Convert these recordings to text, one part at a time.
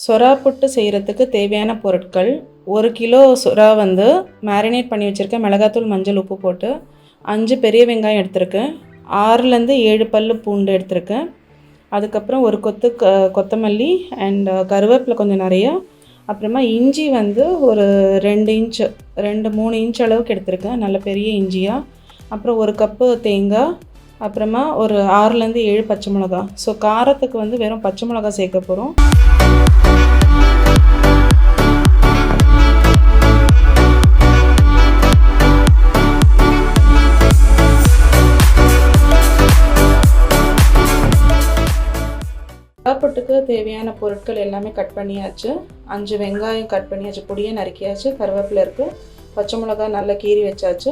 சொரா புட்டு செய்கிறதுக்கு தேவையான பொருட்கள்: 1 கிலோ சொரா வந்து மேரினேட் பண்ணி வச்சுருக்கேன். மிளகாத்தூள், மஞ்சள், உப்பு போட்டு. 5 பெரிய வெங்காயம் எடுத்திருக்கேன். 6லேருந்து 7 பல் பூண்டு எடுத்திருக்கேன். அதுக்கப்புறம் ஒரு கொத்து கொத்தமல்லி அண்ட் கருவேப்பிலை கொஞ்சம் நிறையா. அப்புறமா இஞ்சி வந்து ஒரு 2-3 இன்ச் அளவுக்கு எடுத்திருக்கேன், நல்ல பெரிய இஞ்சியாக. அப்புறம் 1 கப்பு தேங்காய். அப்புறமா ஒரு 6லேருந்து 7 பச்சை மிளகா. ஸோ காரத்துக்கு வந்து வெறும் பச்சை மிளகா சேர்க்க போகிறோம். புட்டுக்கு தேவையான பொருட்கள் எல்லாமே கட் பண்ணியாச்சு. 5 வெங்காயம் கட் பண்ணியாச்சு, பொடியை நறுக்கியாச்சு. கருவேப்பிலை இருக்குது, பச்சை மிளகா நல்லா கீறி வச்சாச்சு.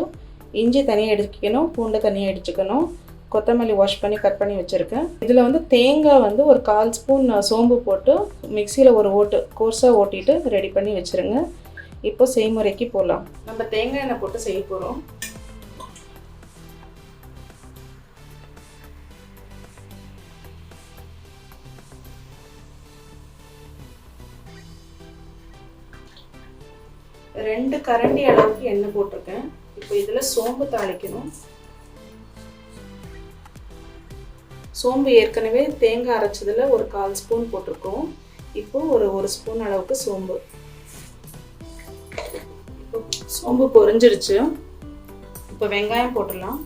இஞ்சி தனியாக எடுத்துக்கணும், பூண்டை தனியாக எடுத்துக்கணும். கொத்தமல்லி வாஷ் பண்ணி கட் பண்ணி வச்சுருக்கேன். இதில் வந்து தேங்காய் வந்து ஒரு 1/4 ஸ்பூன் சோம்பு போட்டு மிக்சியில் ஒரு ஓட்டு கோர்ஸாக ஓட்டிட்டு ரெடி பண்ணி வச்சுருங்க. இப்போ செய்முறைக்கு போகலாம். நம்ம தேங்காய் எண்ணெய் போட்டு செய்ய போகிறோம். ரெண்டு கரண்டி அளவுக்கு எண்ணெய் போட்டிருக்கேன். இப்போ இதில் சோம்பு தாளிக்கணும். சோம்பு ஏற்கனவே தேங்காய் அரைச்சதில் ஒரு 1/4 ஸ்பூன் போட்டிருக்கோம். இப்போ ஒரு ஸ்பூன் அளவுக்கு சோம்பு. இப்போ சோம்பு பொரிஞ்சிருச்சு. இப்போ வெங்காயம் போட்டுடலாம்.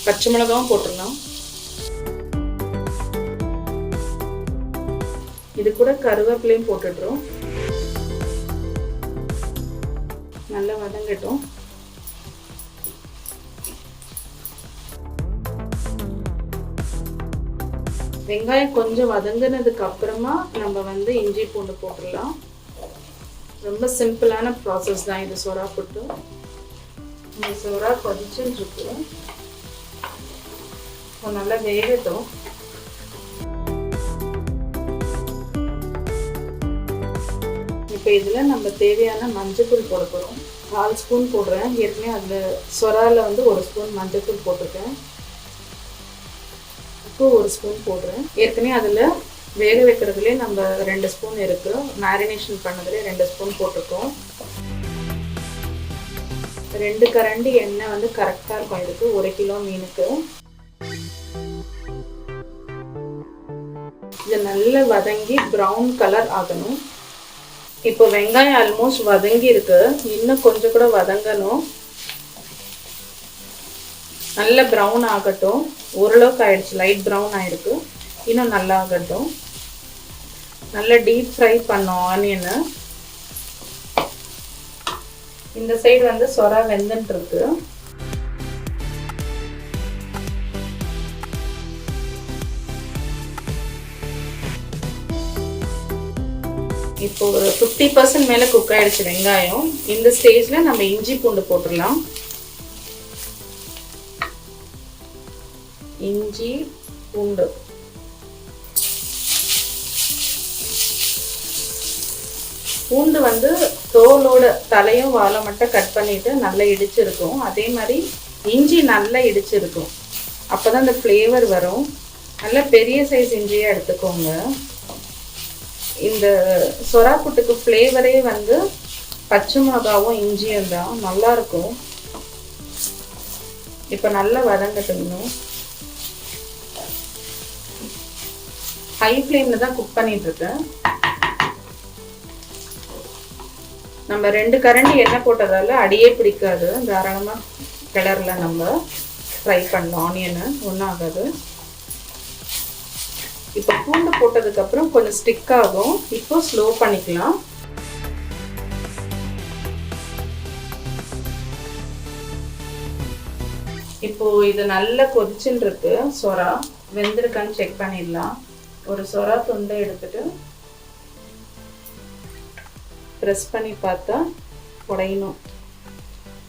பச்சை மிளகாவும் போட்டுடலாம். இது கூட கருவேப்பிலையும் போட்டுடுறோம். நல்லா வதங்கட்டும். வெங்காயம் கொஞ்சம் வதங்கினதுக்கு அப்புறமா நம்ம வந்து இஞ்சி பூண்டு போட்டுடலாம். ரொம்ப சிம்பிளான ப்ராசஸ் தான் இது சொரா புட்டு. இந்த சொரா கொதிச்சுன்னு இருக்கு, நல்லா வேகட்டும். இப்போ இதில் நம்ம தேவையான மஞ்சத்தூள் போட போகிறோம். 4 ஸ்பூன் போடுறேன். ஏற்கனவே அதில் சொராவில் வந்து 1 ஸ்பூன் மஞ்சத்தூள் போட்டிருக்கேன். இப்போ 1 ஸ்பூன் போடுறேன். ஏற்கனவே அதில் வேக வைக்கிறதுலே நம்ம 2 ஸ்பூன் இருக்குது. மேரினேஷன் பண்ணதுலேயே 2 ஸ்பூன் போட்டிருக்கோம். 2 கரண்டி எண்ணெய் வந்து கரெக்டாக இருக்கும் இதுக்கு, 1 கிலோ மீனுக்கு. இது நல்லா வதங்கி ப்ரௌன் கலர் ஆகணும். இப்போ வெங்காயம் ஆல்மோஸ்ட் வதங்கி இருக்கு, இன்னும் கொஞ்சம் கூட வதங்கணும். நல்ல ப்ரௌன் ஆகட்டும். ஓரளவுக்கு ஆயிடுச்சு, லைட் ப்ரௌன் ஆயிருக்கு. இன்னும் நல்லா ஆகட்டும். நல்லா டீப் ஃப்ரை பண்ணோம் ஆனியனை. இந்த சைடு வந்து சொரா வெந்துட்டு இருக்கு. இப்போ ஒரு 50% மேலே குக் ஆகிடுச்சு வெங்காயம். இந்த ஸ்டேஜில் நம்ம இஞ்சி பூண்டு போட்டுடலாம். இஞ்சி பூண்டு பூண்டு வந்து தோலோட தலையும் வாழை மட்டும் கட் பண்ணிட்டு நல்லா இடிச்சிருக்கும். அதே மாதிரி இஞ்சி நல்லா இடிச்சிருக்கும், அப்போ தான் அந்த ஃப்ளேவர் வரும். நல்லா பெரிய சைஸ் இஞ்சியாக எடுத்துக்கோங்க. இந்த சொரா புட்டுக்கு ஃப்ளேவரே வந்து பச்சை மிளகாவும் இஞ்சியும் தான், நல்லாயிருக்கும். இப்போ நல்லா வதங்கட்டும். ஹை ஃப்ளேமில் தான் குக் பண்ணிகிட்ருக்கேன். நம்ம 2 கரண்டி எண்ணெய் போட்டதால் அடியே பிடிக்காது. தாராளமாக கிளறில் நம்ம ஃப்ரை பண்ணலாம். ஆனியனை ஒன்றும் ஆகாது. இப்போ பூண்டு போட்டதுக்கப்புறம் கொஞ்சம் ஸ்டிக் ஆகும். இப்போ ஸ்லோ பண்ணிக்கலாம். இப்போ இது நல்லா கொதிச்சுன்னு இருக்கு. சொரா வெந்திருக்கான்னு செக் பண்ணிடலாம். ஒரு சொரா துண்டை எடுத்துட்டு ப்ரெஸ் பண்ணி பார்த்தா உடையணும்.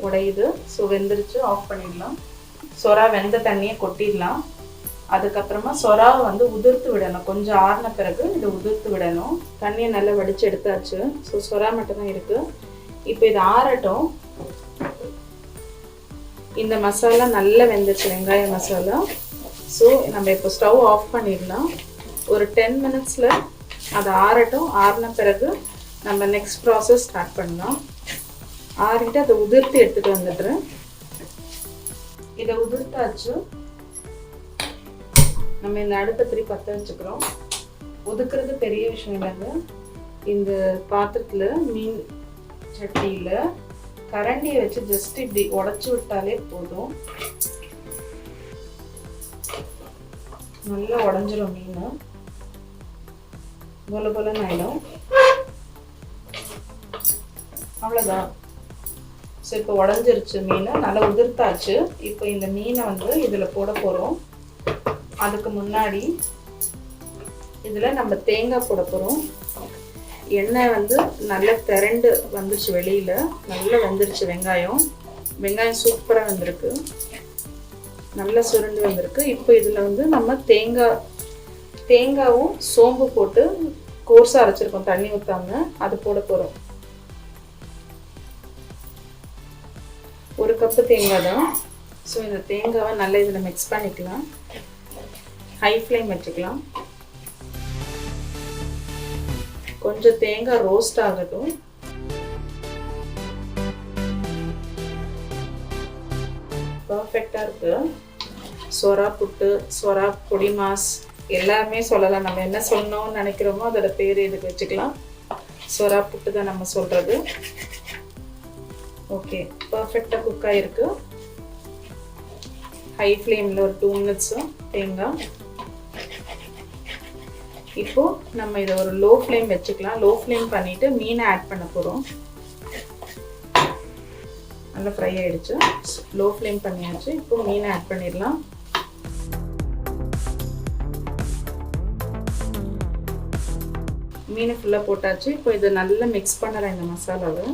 உடையுது. ஸோ வெந்துருச்சு, ஆஃப் பண்ணிடலாம். சொரா வெந்த தண்ணியை கொட்டிடலாம். அதுக்கப்புறமா சொராவை வந்து உதிர்த்து விடணும். கொஞ்சம் ஆறின பிறகு இதை உதிர்த்து விடணும். தண்ணியை நல்லா வடித்து எடுத்தாச்சு. ஸோ சொரா மட்டும்தான் இருக்குது. இப்போ இது ஆறட்டும். இந்த மசாலா நல்லா வெந்துருச்சு, வெங்காய மசாலா. ஸோ நம்ம இப்போ ஸ்டவ் ஆஃப் பண்ணிடலாம். ஒரு 10 மினிட்ஸில் அது ஆறட்டும். ஆறின பிறகு நம்ம நெக்ஸ்ட் ப்ராசஸ் ஸ்டார்ட் பண்ணலாம். ஆறிட்டு அதை உதிர்த்து எடுத்துகிட்டு வந்துடுறேன். இதை உதிர்த்தாச்சு. நம்ம இந்த அடுப்பை திருப்பி பற்ற வச்சுக்கிறோம். ஒதுக்குறது பெரிய விஷயம் இல்லைங்க. இந்த பாத்திரத்தில் மீன் சட்டியில் கரண்டியை வச்சு ஜஸ்ட் இப்படி உடச்சி விட்டாலே போதும். நல்லா உடஞ்சிரும் மீன். போல போலன்னு ஆயிடும். அவ்வளோதான். ஸோ இப்போ உடஞ்சிருச்சு மீன், நல்லா உதிர்த்தாச்சு. இப்போ இந்த மீனை வந்து இதில் போட போகிறோம். அதுக்கு முன்னாடி இதில் நம்ம தேங்காய் போட போகிறோம். எண்ணெய் வந்து நல்லா திரண்டு வந்துருச்சு, வெளியில் நல்லா வந்துருச்சு. வெங்காயம் சூப்பராக வந்திருக்கு, நல்லா சுருண்டு வந்திருக்கு. இப்போ இதில் வந்து நம்ம தேங்காவும் சோம்பு போட்டு கோர்ஸாக அரைச்சிருக்கோம், தண்ணி ஊற்றாம. அது போட போகிறோம். 1 கப்பு தேங்காய் தான். ஸோ இந்த தேங்காவை நல்லா இதில் மிக்ஸ் பண்ணிக்கலாம். ஹை ஃப்ளேம் வச்சுக்கலாம். கொஞ்சம் தேங்காய் ரோஸ்ட் ஆகட்டும். பர்ஃபெக்டாக இருக்கு. சொரா புட்டு, சொரா பொடி மாஸ் எல்லாமே சொல்லலாம். நம்ம என்ன சொல்லணும்னு நினைக்கிறோமோ அதோட பேர் இதுக்கு வச்சுக்கலாம். சொரா புட்டு தான் நம்ம சொல்கிறது. ஓகே, பர்ஃபெக்டாக குக் ஆகிருக்கு. ஹை ஃப்ளேமில் ஒரு 2 மினிட்ஸு தேங்காய். இப்போது நம்ம இதை ஒரு லோ ஃப்ளேம் வச்சுக்கலாம். லோ ஃப்ளேம் பண்ணிவிட்டு மீனை ஆட் பண்ண போகிறோம். நல்லா ஃப்ரை ஆகிடுச்சு. லோ ஃப்ளேம் பண்ணியாச்சு. இப்போ மீனை ஆட் பண்ணிடலாம். மீனை ஃபுல்லாக போட்டாச்சு. இப்போ இதை நல்லா மிக்ஸ் பண்ணுறேன் இந்த மசாலாவை.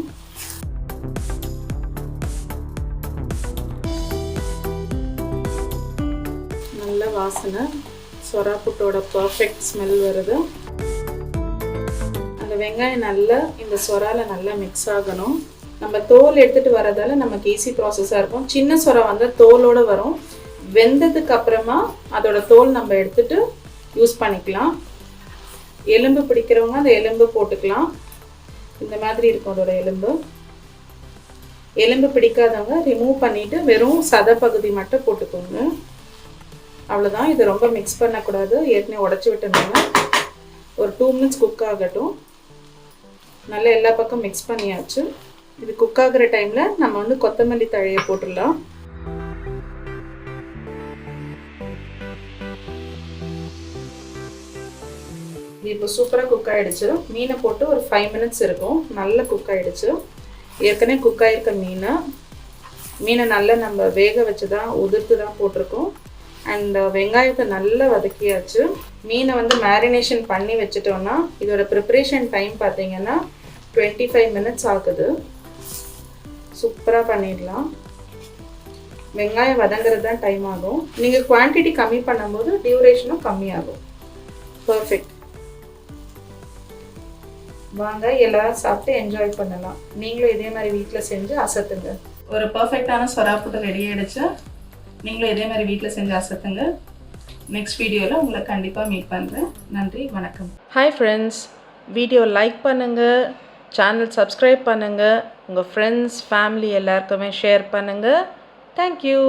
நல்ல வாசனை, சொரா புட்டோட பர்ஃபெக்ட் ஸ்மெல் வருது. அந்த வெங்காயம் நல்லா இந்த சொரால நல்லா மிக்ஸ் ஆகணும். நம்ம தோல் எடுத்துகிட்டு வரதால நமக்கு ஈஸி ப்ராசஸாக இருக்கும். சின்ன சொரா வந்து தோலோடு வரும். வெந்ததுக்கு அப்புறமா அதோட தோல் நம்ம எடுத்துகிட்டு யூஸ் பண்ணிக்கலாம். எலும்பு பிடிக்கிறவங்க அந்த எலும்பு போட்டுக்கலாம். இந்த மாதிரி இருக்கும் அதோட எலும்பு பிடிக்காதவங்க ரிமூவ் பண்ணிவிட்டு வெறும் சதை பகுதி மட்டும் போட்டுக்கோங்க. அவ்வளோதான். இது ரொம்ப மிக்ஸ் பண்ணக்கூடாது, ஏற்கனவே உடச்சி விட்டுருந்தாங்க. ஒரு 2 மினிட்ஸ் குக் ஆகட்டும். நல்லா எல்லா பக்கம் மிக்ஸ் பண்ணியாச்சு. இது குக் ஆகிற டைமில் நம்ம வந்து கொத்தமல்லி தழையை போட்டுடலாம். இது இப்போ சூப்பராக குக் ஆகிடுச்சு. மீனை போட்டு ஒரு 5 மினிட்ஸ் இருக்கும். நல்லா குக் ஆகிடுச்சு. ஏற்கனவே குக் ஆகிருக்க மீனை நல்லா நம்ம வேக வச்சு தான் உதிர்த்து தான் போட்டிருக்கோம். அண்ட் வெங்காயத்தை நல்லா வதக்கியாச்சு. மீனை வந்து மேரினேஷன் பண்ணி வச்சுட்டோன்னா இதோட ப்ரிப்ரேஷன் டைம் பார்த்தீங்கன்னா 25 மினிட்ஸ் ஆகுது. சூப்பராக பண்ணிடலாம். வெங்காயம் வதங்கிறது தான் டைம் ஆகும். நீங்கள் குவான்டிட்டி கம்மி பண்ணும்போது டியூரேஷனும் கம்மியாகும். பர்ஃபெக்ட். வாங்க எல்லாரும் சாப்பிட்டு என்ஜாய் பண்ணலாம். நீங்களும் இதே மாதிரி வீட்டில் செஞ்சு அசத்துங்க. ஒரு பர்ஃபெக்டான சொரா புட்டு ரெடி ஆகிடுச்சு. நீங்களும் இதே மாதிரி வீட்டில் செஞ்சு அசத்துங்க. நெக்ஸ்ட் வீடியோவில் உங்களை கண்டிப்பாக மீட் பண்ணுறேன். நன்றி, வணக்கம். ஹாய் ஃப்ரெண்ட்ஸ், வீடியோ லைக் பண்ணுங்கள், சேனல் சப்ஸ்கிரைப் பண்ணுங்கள், உங்கள் ஃப்ரெண்ட்ஸ் ஃபேமிலி எல்லாருக்குமே ஷேர் பண்ணுங்கள். தேங்க்யூ.